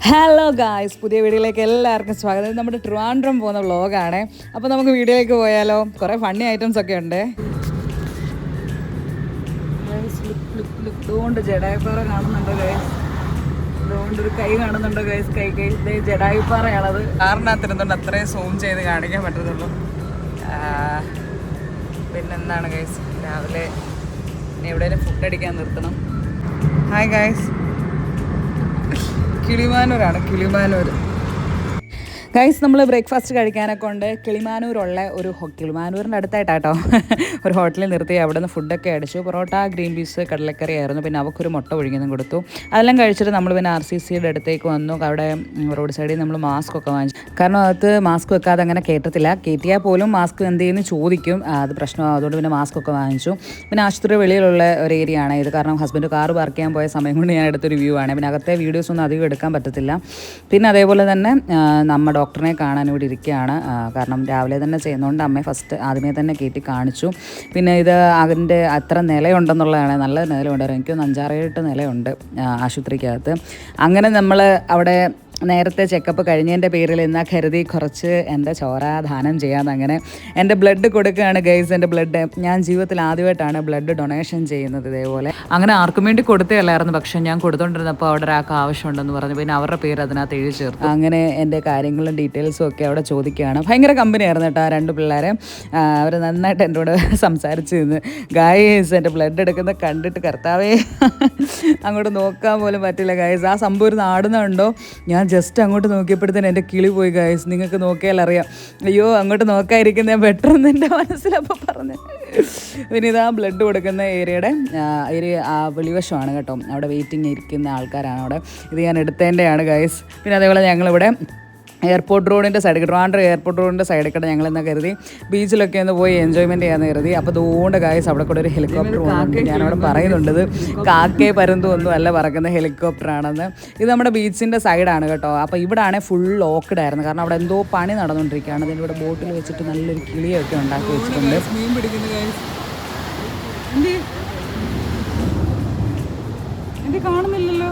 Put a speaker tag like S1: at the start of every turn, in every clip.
S1: Hello guys, പുതിയ വീഡിയോയിലേക്ക് എല്ലാവർക്കും സ്വാഗതം. ഇത് നമ്മുടെ ട്രിവാൻഡ്രം പോകുന്ന വ്ളോഗാണ്. അപ്പോൾ നമുക്ക് വീഡിയോയിലേക്ക് പോയാലോ? കുറേ ഫണ്ണി ഐറ്റംസ് ഒക്കെ ഉണ്ട്. ഇതുകൊണ്ട് ജഡായിപ്പാറ കാണുന്നുണ്ടോ ഗൈസ്? ഇതുകൊണ്ട് ഒരു കൈ കാണുന്നുണ്ടോ ഗൈസ്? കൈ ജഡായിപ്പാറയാണത്. കാറിനകത്തിരുന്നുകൊണ്ട് അത്രയും സൂം ചെയ്ത് കാണിക്കാൻ പറ്റത്തുള്ളൂ. പിന്നെന്താണ് ഗൈസ്, രാവിലെ എവിടെയെങ്കിലും ഫുഡ് അടിക്കാൻ നിർത്തണം. ഹായ് ഗൈസ്, കിളിമാനൂരാണ്, കിളിമാനൂർ ഗൈസ്. നമ്മൾ ബ്രേക്ക്ഫാസ്റ്റ് കഴിക്കാനൊക്കെ ഉണ്ട്. കിളിമാനൂരുള്ള കിളിമാനൂരിൻ്റെ അടുത്തായിട്ടാട്ടോ ഒരു ഹോട്ടലിൽ നിർത്തി അവിടെ നിന്ന് ഫുഡൊക്കെ അടിച്ചു. പൊറോട്ട, ഗ്രീൻ പീസ്, കടലക്കറി ആയിരുന്നു. പിന്നെ അവൾക്കൊരു മുട്ട ഒഴുകിയതും കൊടുത്തു. അതെല്ലാം കഴിച്ചിട്ട് നമ്മൾ പിന്നെ RCCയുടെ അടുത്തേക്ക് വന്നു. അവിടെ റോഡ് സൈഡിൽ നമ്മൾ മാസ്ക് ഒക്കെ വാങ്ങിച്ചു. കാരണം അകത്ത് മാസ്ക് വെക്കാതെ അങ്ങനെ കയറ്റത്തില്ല. കയറ്റിയാൽ പോലും മാസ്ക് എന്ത് ചെയ്യുന്നു ചോദിക്കും, അത് പ്രശ്നമാണ്. അതുകൊണ്ട് പിന്നെ മാസ്ക് ഒക്കെ വാങ്ങിച്ചു. പിന്നെ ആശുപത്രി വെളിയിലുള്ള ഒരു ഏരിയ ആണ് ഇത്. കാരണം ഹസ്ബൻഡ് കാർ പാർക്ക് ചെയ്യാൻ പോയ സമയം കൊണ്ട് ഞാൻ എടുത്തൊരു വ്യൂ ആണ്. പിന്നെ അകത്തെ വീഡിയോസ് ഒന്നും അധികം എടുക്കാൻ പറ്റത്തില്ല. പിന്നെ അതേപോലെ തന്നെ നമ്മുടെ ഡോക്ടറിനെ കാണാൻ ഇവിടെ ഇരിക്കുകയാണ്. കാരണം രാവിലെ തന്നെ ചെയ്യുന്നതുകൊണ്ട് അമ്മയെ ആദ്യമേ തന്നെ കയറ്റി കാണിച്ചു. പിന്നെ ഇത് അതിൻ്റെ അത്ര നിലയുണ്ടെന്നുള്ളതാണ്. നല്ല നിലയുണ്ട്. എനിക്കൊന്ന് 5-6-7 നിലയുണ്ട് ആശുപത്രിക്കകത്ത്. അങ്ങനെ നമ്മൾ അവിടെ നേരത്തെ ചെക്കപ്പ് കഴിഞ്ഞതിൻ്റെ പേരിൽ എന്നാൽ കരുതി കുറച്ച് എൻ്റെ ചോര ദാനം ചെയ്യാമെന്ന് അങ്ങനെ എൻ്റെ ബ്ലഡ് കൊടുക്കുകയാണ് ഗൈസ്. എൻ്റെ ബ്ലഡ് ഞാൻ ജീവിതത്തിൽ ആദ്യമായിട്ടാണ് ബ്ലഡ് ഡൊണേഷൻ ചെയ്യുന്നത് ഇതേപോലെ. അങ്ങനെ ആർക്കും വേണ്ടി കൊടുത്തതല്ലായിരുന്നു, പക്ഷേ ഞാൻ കൊടുത്തുകൊണ്ടിരുന്നപ്പോൾ അവിടെ ഒരാൾക്ക് ആവശ്യമുണ്ടെന്ന് പറഞ്ഞു. പിന്നെ അവരുടെ പേര് അതിനകത്ത് എഴുതി ചേർത്തു. അങ്ങനെ എൻ്റെ കാര്യങ്ങളും ഡീറ്റെയിൽസും ഒക്കെ അവിടെ ചോദിക്കുകയാണ്. ഭയങ്കര കമ്പനിയായിരുന്നു കേട്ടോ ആ 2 പിള്ളേരെ. അവർ നന്നായിട്ട് എന്നോട് സംസാരിച്ച് നിന്ന്. ഗൈസ്, എൻ്റെ ബ്ലഡ് എടുക്കുന്ന കണ്ടിട്ട് കർത്താവേ അങ്ങോട്ട് നോക്കാൻ പോലും പറ്റില്ല ഗൈസ്. ആ സംഭവം ഒരു നാടുന്നുണ്ടോ? ഞാൻ ജസ്റ്റ് അങ്ങോട്ട് നോക്കിയപ്പോഴത്തേന് എൻ്റെ കിളി പോയി ഗൈസ്. നിങ്ങൾക്ക് നോക്കിയാൽ അറിയാം. അയ്യോ, അങ്ങോട്ട് നോക്കാതിരിക്കുന്ന ബെറ്റർ എന്ന് എൻ്റെ മനസ്സിലപ്പോൾ പറഞ്ഞു. പിന്നെ ഇതാ ബ്ലഡ് കൊടുക്കുന്ന ഏരിയയുടെ വെളിവശമാണ് കേട്ടോ. അവിടെ വെയിറ്റിംഗ് ഇരിക്കുന്ന ആൾക്കാരാണ് അവിടെ. ഇത് ഞാൻ എടുത്തതിൻ്റെയാണ് ഗൈസ്. പിന്നെ അതേപോലെ ഞങ്ങളിവിടെ എയർപോർട്ട് റോഡിൻ്റെ സൈഡിൽ, ട്രിവാൻഡ്രം എയർപോർട്ട് റോഡിൻ്റെ സൈഡിൽ കൂടെ ഞങ്ങളെന്നാ കരുതി ബീച്ചിലൊക്കെ ഒന്ന് പോയി എൻജോയ്മെൻറ്റ് ചെയ്യാമെന്ന് കരുതി. അപ്പോൾ അതുകൊണ്ട് ഗൈസ് അവിടെ കൂടെ ഒരു ഹെലികോപ്റ്റർ പോകുന്നുണ്ട്. ഞാനവിടെ പറയുന്നുണ്ട് ഇത് കാക്കേ പരുന്തും ഒന്നും അല്ല പറക്കുന്ന ഹെലികോപ്റ്ററാണെന്ന്. ഇത് നമ്മുടെ ബീച്ചിൻ്റെ സൈഡാണ് കേട്ടോ. അപ്പോൾ ഇവിടെ ആണെങ്കിൽ ഫുൾ ലോക്ക്ഡ് ആയിരുന്നു. കാരണം അവിടെ എന്തോ പണി നടന്നുകൊണ്ടിരിക്കുകയാണ്. അതിൻ്റെ ഇവിടെ ബോട്ടിൽ വെച്ചിട്ട് നല്ലൊരു കിളിയൊക്കെ ഉണ്ടാക്കി വെച്ചിട്ടുണ്ട്. മീൻ പിടിക്കുന്നു ഗൈസ്. എന്ത് കാണുന്നില്ലല്ലോ?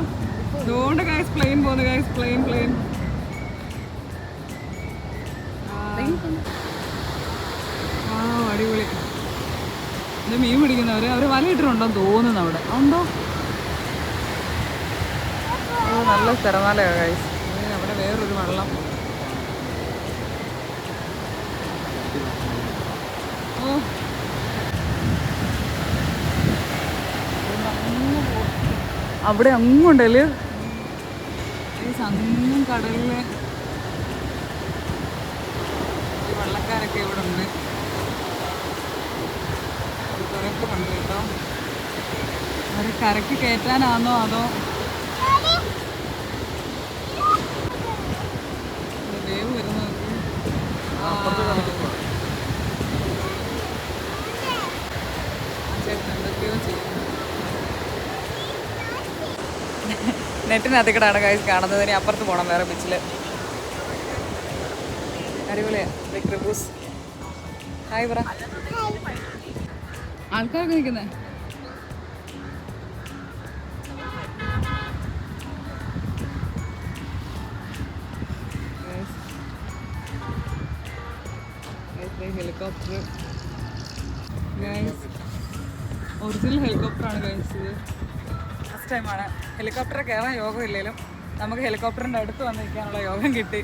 S1: അതുകൊണ്ട് ഗൈസ് പ്ലെയിൻ പോകുന്നു ഗൈസ്. പ്ലെയിൻ അടിപൊളി. ഇത് മീൻ പിടിക്കുന്നവര് അവർ വല ഇട്ടിട്ടുണ്ടോന്ന് തോന്നുന്നു. അവിടെ ഉണ്ടോ? നല്ല തിരമാലയാണ് ഗൈസ്. അവിടെ വേറൊരു വെള്ളം. അവിടെ അങ്ങുണ്ടല്ലേ അങ്ങും കടലില് വെള്ളക്കാരൊക്കെ ഇവിടെ ഉണ്ട്. കുറേയൊക്കെ ഉണ്ട് കേട്ടോ. അവരെ കരക്ക് കയറ്റാനാണോ അതോ വേവ് വരുന്ന എന്തൊക്കെയോ ചെയ്യുന്നു. നെറ്റിനകത്തേക്കിടാണ് ഗൈസ് കാണുന്നത്. ഇനി അപ്പുറത്ത് പോകണം വേറെ ബീച്ചിൽ. അടിപൊളിയാണ്. Big reviews. ഹായ് പറ. ആൾക്കാരൊക്കെ നിൽക്കുന്നേ. ഹെലികോപ്റ്റർ ഒറിജിനൽ ഹെലികോപ്റ്ററാണ് ഗൈസ്. ഇത് ഫസ്റ്റ് ടൈമാണ് ഹെലികോപ്റ്റർ കയറാൻ യോഗം ഇല്ലെങ്കിലും നമുക്ക് ഹെലികോപ്റ്ററിൻ്റെ അടുത്ത് വന്നിരിക്കാനുള്ള യോഗം കിട്ടി.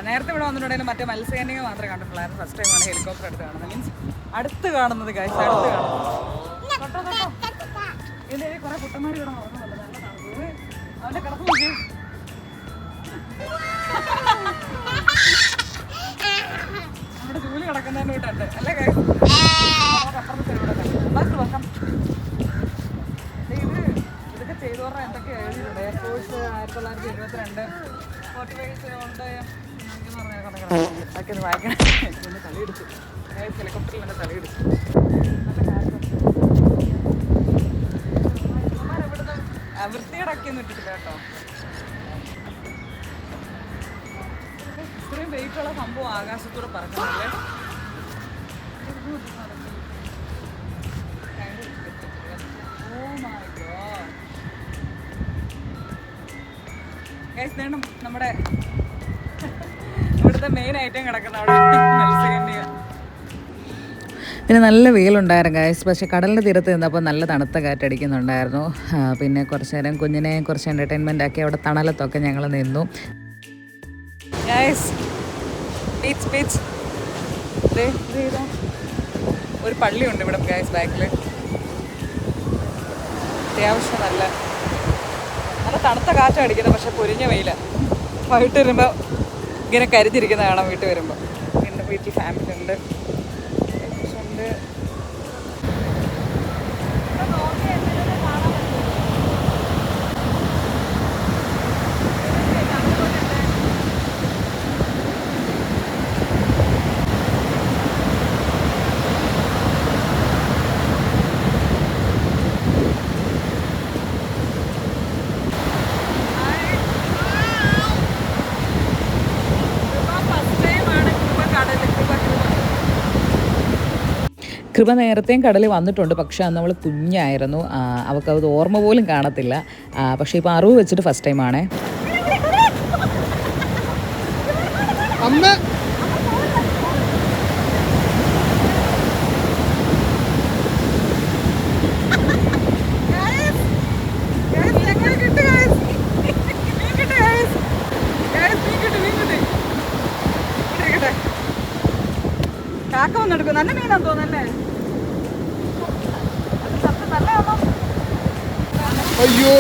S1: നേരത്തെ ഇവിടെ വന്നിട്ടുണ്ടെങ്കിലും മറ്റേ മത്സ്യകന്യക മാത്രമേ കണ്ടിട്ടുള്ളായിരുന്നു. ഫസ്റ്റ് ടൈമാണ് ഹെലികോപ്റ്റർ അടുത്ത് കാണുന്നത്. മീൻസ് അടുത്ത് കാണുന്നത് ഗൈസ്, അടുത്ത് കാണുന്നത്. ഇതിൽ കുറേ കുട്ടന്മാർ ഇവിടെ നടക്കുന്നുണ്ട്. നല്ല കാണുന്നത്. അവൻ്റെ കിടപ്പ് നോക്കി. നമ്മുടെ ജോലി കിടക്കുന്നതിന് വീട്ടുണ്ട് അല്ലേ ഗൈസ്? അപ്പുറത്തെ ഇവിടെ കണ്ടു വെക്കാം. ഇതൊക്കെ ചെയ്തു പറഞ്ഞാൽ എന്തൊക്കെ എഴുതിയിട്ടുണ്ട്. എയർഫോഴ്സ് 1972 45 കൊണ്ട് അതൊക്കെ ഒന്ന് വായിക്കണം. ഒന്ന് തലയിടിച്ചു ഹെലികോപ്റ്ററിൽ എൻ്റെ തലയിടിച്ചു. വൃത്തികേടൊക്കെയൊന്നും ഇട്ടിട്ടില്ല കേട്ടോ. ഇത്രയും വെയിറ്റുള്ള സംഭവം ആകാശത്തൂടെ പറക്കുന്നില്ലേ. Oh my god. ഗൈസ് നമ്മുടെ ഇവിടുത്തെ മെയിൻ ഐറ്റം കിടക്കുന്ന അവിടെ മത്സ്യകന്യ. പിന്നെ നല്ല വെയിലുണ്ടായിരുന്നു ഗൈസ്. പക്ഷേ കടലിൻ്റെ തീരത്ത് നിന്നപ്പോൾ നല്ല തണുത്ത കാറ്റടിക്കുന്നുണ്ടായിരുന്നു. പിന്നെ കുറച്ച് നേരം കുഞ്ഞിനെ കുറച്ച് എൻ്റർടൈൻമെൻ്റ് ആക്കി അവിടെ തണലത്തൊക്കെ ഞങ്ങൾ നിന്നു. ഗൈസ് ബീച്ച് ബീച്ച് ഒരു പള്ളിയുണ്ട് ഇവിടെ ഗൈസ് ബാക്കിൽ. അത്യാവശ്യം നല്ല തണുത്ത കാറ്റാണ് അടിക്കുന്നത്. പക്ഷെ പൊരിഞ്ഞ വെയില. വൈകിട്ട് വരുമ്പോൾ ഇങ്ങനെ കരുതിരിക്കുന്ന കാണാം. വീട്ടിൽ വരുമ്പോൾ എൻ്റെ വീട്ടിൽ ഫാമിലി ഉണ്ട്. കൃപ നേരത്തെയും കടലിൽ വന്നിട്ടുണ്ട്. പക്ഷേ അന്ന് അവൾ കുഞ്ഞായിരുന്നു. അവൾക്കത് ഓർമ്മ പോലും കാണത്തില്ല. പക്ഷേ ഇപ്പോൾ അറിവ് വെച്ചിട്ട് ഫസ്റ്റ് ടൈമാണേ. കാക്ക വന്നെടുക്കും. നല്ല മീനാന്ന് തോന്നല്ലേ? അയ്യോ,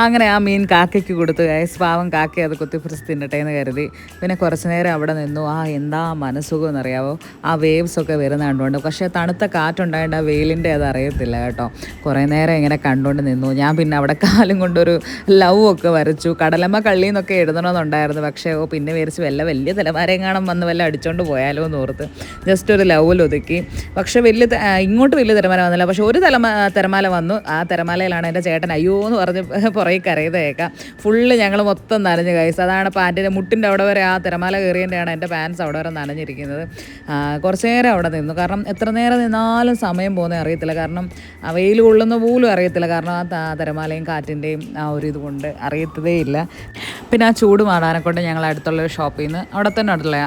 S1: അങ്ങനെ ആ മീൻ കാക്കയ്ക്ക് കൊടുത്തു ഗൈസ്. പാവം കാക്ക അത് കുത്തിപ്പിടിച്ച് തിന്നട്ടെ എന്ന് കരുതി. പിന്നെ കുറച്ച് നേരം അവിടെ നിന്നു. എന്താ മനസ്സുഖം എന്നറിയാവോ, ആ വേവ്സ് ഒക്കെ വരുന്ന കണ്ടുകൊണ്ട്. പക്ഷേ തണുത്ത കാറ്റുണ്ടായിട്ട് ആ വെയിലിൻ്റെ അത് അറിയത്തില്ല കേട്ടോ. കുറേ നേരം ഇങ്ങനെ കണ്ടുകൊണ്ട് നിന്നു. ഞാൻ പിന്നെ അവിടെ കാലും കൊണ്ടൊരു ലവ് ഒക്കെ വരച്ചു. കടലമ്മ കള്ളിയിൽ നിന്നൊക്കെ എഴുതണമെന്നുണ്ടായിരുന്നു. പക്ഷേ പിന്നെ വിചാരിച്ച് വലിയ തലമാരയും കാണാൻ വന്ന് വല്ല അടിച്ചോണ്ട് പോയാലോ എന്ന് ഓർത്ത് ജസ്റ്റ് ഒരു ലവിൽ ഒതുക്കി. പക്ഷേ ഇങ്ങോട്ട് വലിയ തിരമാല വന്നില്ല. പക്ഷേ ഒരു തിരമാല വന്നു. ആ തിരമാലയിലാണ് എൻ്റെ ചേട്ടൻ അയ്യോ എന്ന് പറഞ്ഞ് പുറകെ കരയത് കേൾക്കാം. ഫുള്ള് ഞങ്ങൾ മൊത്തം നനഞ്ഞു ഗൈസ്. അതാണ് പാൻറ്റിൻ്റെ മുട്ടിൻ്റെ അവിടെ വരെ ആ തിരമാല കയറിയതിൻ്റെയാണ് എൻ്റെ പാൻസ് അവിടെ വരെ നനഞ്ഞിരിക്കുന്നത്. കുറച്ച് നേരം അവിടെ നിന്നു. കാരണം എത്ര നേരം നിന്നാലും സമയം പോകുന്നത് അറിയത്തില്ല. കാരണം വെയിൽ കൊള്ളുന്ന പോലും അറിയത്തില്ല. കാരണം ആ തിരമാലയും കാറ്റിൻ്റെയും ആ ഒരു ഇതുകൊണ്ട് അറിയത്തതേ ഇല്ല. പിന്നെ ആ ചൂട് മാറാനെ കൊണ്ട് ഞങ്ങൾ അടുത്തുള്ള ഷോപ്പിൽ നിന്ന് അവിടെ തന്നെ അടുത്തുള്ള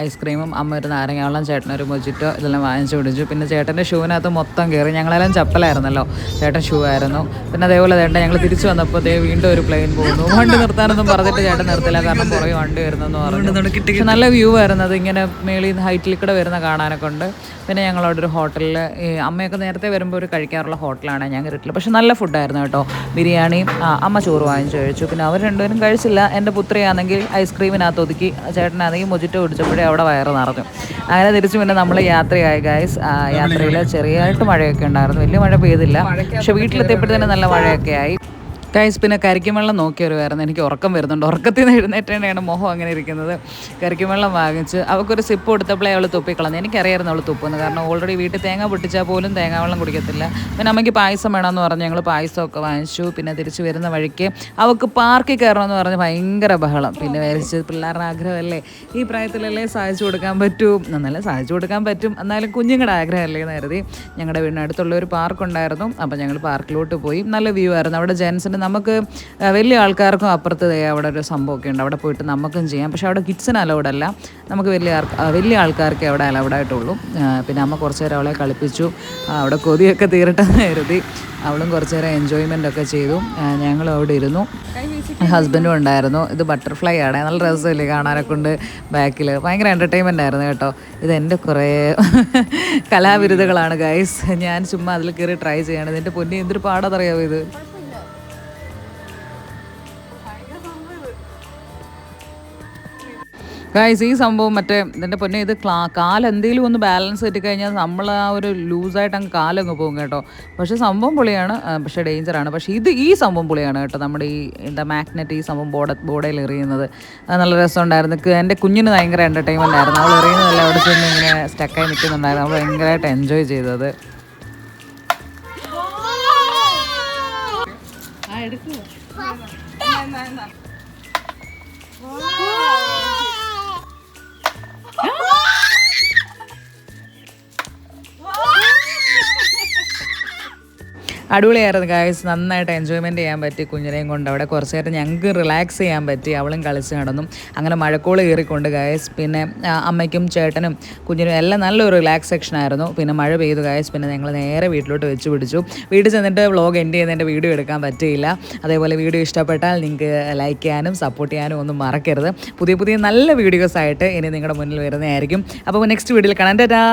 S1: ഐസ്ക്രീമും അമ്മ ഒരു നാരങ്ങാവെള്ളം ചേട്ടനൊരു മൊജിറ്റോ ഇതെല്ലാം വാങ്ങിച്ചു പിടിച്ചു. പിന്നെ ചേട്ടൻ്റെ ഷൂവിനകത്ത് മൊത്തം കയറി. ഞങ്ങളെല്ലാം ചപ്പലായിരുന്നല്ലോ, ചേട്ടൻ ഷൂ ആയിരുന്നു. പിന്നെ അതേപോലെ ചേട്ടൻ ഞങ്ങൾ തിരിച്ചു വന്നപ്പോൾ വീണ്ടും ഒരു പ്ലെയിൻ പോകുന്നു. വണ്ടി നിർത്താനൊന്നും പറഞ്ഞിട്ട് ചേട്ടൻ നിർത്തില്ല. കാരണം പുറകെ വണ്ടി വരുന്നെന്ന് പറഞ്ഞു. പക്ഷെ നല്ല വ്യൂ ആയിരുന്നത്. ഇങ്ങനെ മേളിൽ നിന്ന് ഹൈറ്റിൽ കൂടെ വരുന്ന കാണാനൊക്കെ ഉണ്ട്. പിന്നെ ഞങ്ങളവിടെ ഒരു ഹോട്ടലിൽ അമ്മയൊക്കെ നേരത്തെ വരുമ്പോൾ ഒരു കഴിക്കാറുള്ള ഹോട്ടലാണ് ഞാൻ കയറിയിട്ടില്ല. പക്ഷെ നല്ല ഫുഡായിരുന്നു കേട്ടോ. ബിരിയാണിയും അമ്മ ചോറ് വാങ്ങിച്ചു കഴിച്ചു. പിന്നെ അവർ രണ്ടുപേരും കഴിച്ചില്ല. എൻ്റെ പുത്രിയാണെങ്കിൽ ഐസ്ക്രീമിനകത്ത് ഒതുക്കി, ചേട്ടനാണെങ്കിൽ മൊജിറ്റോ കുടിച്ചപ്പോഴേ അവിടെ വയറ് നിറഞ്ഞു. അങ്ങനെ തിരിച്ചു പിന്നെ നമ്മൾ യാത്രയായി ഗൈസ്. യാത്രയിൽ ചെറിയതായിട്ട് മഴയൊക്കെ ഉണ്ടായിരുന്നു. വലിയ മഴ പെയ്തില്ല. പക്ഷെ വീട്ടിലെത്തിയപ്പോഴത്തേനും നല്ല മഴയൊക്കെ ആയി ഗൈസ്. പിന്നെ കരിക്കും വെള്ളം നോക്കി വരുമായിരുന്നു. എനിക്ക് ഉറക്കം വരുന്നുണ്ട്. ഉറക്കത്തിൽ നിന്ന് എഴുന്നേറ്റാണ് മുഖം അങ്ങനെ ഇരിക്കുന്നത്. കരിക്കും വെള്ളം വാങ്ങിച്ച് അവൾക്കൊരു സിപ്പ് കൊടുത്തപ്പോഴേ അവൾ തുപ്പിക്കളഞ്ഞു. എനിക്കറിയായിരുന്നു അവൾ തുപ്പുന്നു. കാരണം ഓൾറെഡി വീട്ടിൽ തേങ്ങ പൊട്ടിച്ചാൽ പോലും തേങ്ങാവെള്ളം കുടിക്കത്തില്ല. പിന്നെ അമ്മയ്ക്ക് പായസം വേണമെന്ന് പറഞ്ഞ് ഞങ്ങൾ പായസമൊക്കെ വാങ്ങിച്ചു. പിന്നെ തിരിച്ച് വരുന്ന വഴിക്ക് അവൾക്ക് പാർക്കിൽ കയറണമെന്ന് പറഞ്ഞ് ഭയങ്കര ബഹളം. പിന്നെ വിചാരിച്ച് പിള്ളേരുടെ ആഗ്രഹമല്ലേ, ഈ പ്രായത്തിലല്ലേ സാധിച്ചു കൊടുക്കാൻ പറ്റും. എന്നല്ല സാധിച്ചു കൊടുക്കാൻ പറ്റും, എന്നാലും കുഞ്ഞുങ്ങളുടെ ആഗ്രഹമല്ലേ എന്ന് കരുതി ഞങ്ങളുടെ വീടിനടുത്തുള്ള ഒരു പാർക്കുണ്ടായിരുന്നു. അപ്പോൾ ഞങ്ങൾ പാർക്കിലോട്ട് പോയി. നല്ല വ്യൂ ആയിരുന്നു. അവിടെ ജെൻസിന് നമുക്ക് വലിയ ആൾക്കാർക്കും അപ്പുറത്ത് അവിടെ ഒരു സംഭവമൊക്കെ ഉണ്ട്. അവിടെ പോയിട്ട് നമുക്കും ചെയ്യാം. പക്ഷേ അവിടെ കിഡ്സിന് അലൗഡല്ല. നമുക്ക് വലിയ ആൾക്കാർക്ക് അവിടെ അലൗഡായിട്ടുള്ളൂ. പിന്നെ അമ്മ കുറച്ച് നേരം അവളെ കളിപ്പിച്ചു. അവിടെ കൊതിയൊക്കെ തീരട്ടെന്ന് കരുതി അവളും കുറച്ച് നേരം എൻജോയ്മെൻ്റ് ഒക്കെ ചെയ്തു. ഞങ്ങളും അവിടെ ഇരുന്നു. ഹസ്ബൻഡും ഉണ്ടായിരുന്നു. ഇത് ബട്ടർഫ്ലൈ ആണ്. നല്ല രസമില്ലേ കാണാനൊക്കെ ഉണ്ട്. ബാക്കിൽ ഭയങ്കര എൻ്റർടൈൻമെൻ്റ് ആയിരുന്നു കേട്ടോ. ഇതെൻ്റെ കുറേ കലാവിരുദ്ധകളാണ് ഗൈസ്. ഞാൻ ചുമ്മാ അതിൽ കയറി ട്രൈ ചെയ്യാണ്. ഇതിൻ്റെ പൊന്നി എന്തൊരു പാടാതറിയാമോ ഇത്. ഗൈസ് ഈ സംഭവം മറ്റേ ഇതിൻ്റെ പൊന്നെ ഇത് കാലെന്തെങ്കിലും ഒന്ന് ബാലൻസ് തെറ്റിക്കഴിഞ്ഞാൽ നമ്മൾ ആ ഒരു ലൂസായിട്ട് അങ്ങ് കാലങ്ങ് പോകും കേട്ടോ. പക്ഷേ സംഭവം പൊളിയാണ്. പക്ഷേ ഡേഞ്ചറാണ്. പക്ഷേ ഈ സംഭവം പൊളിയാണ് കേട്ടോ. നമ്മുടെ ഈ മാഗ്നറ്റ് ഈ സംഭവം ബോർഡയിൽ എറിയുന്നത് നല്ല രസമുണ്ടായിരുന്നു. എൻ്റെ കുഞ്ഞിന് ഭയങ്കര എൻ്റർടൈൻമെൻ്റ് ആയിരുന്നു. അവൾ എറിയുന്നതല്ല അവിടെ ചെന്ന് ഇങ്ങനെ സ്റ്റക്കായി നിൽക്കുന്നുണ്ടായിരുന്നു. അവൾ ഭയങ്കരമായിട്ട് എൻജോയ് ചെയ്തത്. അടിപൊളിയായിരുന്നു ഗായ്സ്. നന്നായിട്ട് എൻജോയ്മെൻറ്റ് ചെയ്യാൻ പറ്റി കുഞ്ഞിനെയും കൊണ്ട്. അവിടെ കുറച്ച് നേരം ഞങ്ങൾക്ക് റിലാക്സ് ചെയ്യാൻ പറ്റി. അവളും കളിച്ച് നടന്നു. അങ്ങനെ മഴക്കോള് കയറിക്കൊണ്ട് ഗായ്സ്. പിന്നെ അമ്മയ്ക്കും ചേട്ടനും കുഞ്ഞിനും എല്ലാം നല്ലൊരു റിലാക്സ് സെക്ഷൻ ആയിരുന്നു. പിന്നെ മഴ പെയ്തു ഗായ്സ്. പിന്നെ ഞങ്ങൾ നേരെ വീട്ടിലോട്ട് വെച്ച് പിടിച്ചു. വീട്ടിൽ ചെന്നിട്ട് വ്ളോഗ് എൻഡ് ചെയ്യുന്നതിൻ്റെ വീഡിയോ എടുക്കാൻ പറ്റിയില്ല. അതേപോലെ വീഡിയോ ഇഷ്ടപ്പെട്ടാൽ നിങ്ങൾക്ക് ലൈക്ക് ചെയ്യാനും സപ്പോർട്ട് ചെയ്യാനും ഒന്നും മറക്കരുത്. പുതിയ പുതിയ നല്ല വീഡിയോസ് ആയിട്ട് ഇനി നിങ്ങളുടെ മുന്നിൽ വരുന്നതായിരിക്കും. അപ്പോൾ നെക്സ്റ്റ് വീഡിയോയിൽ കാണാൻ. ടാറ്റാ.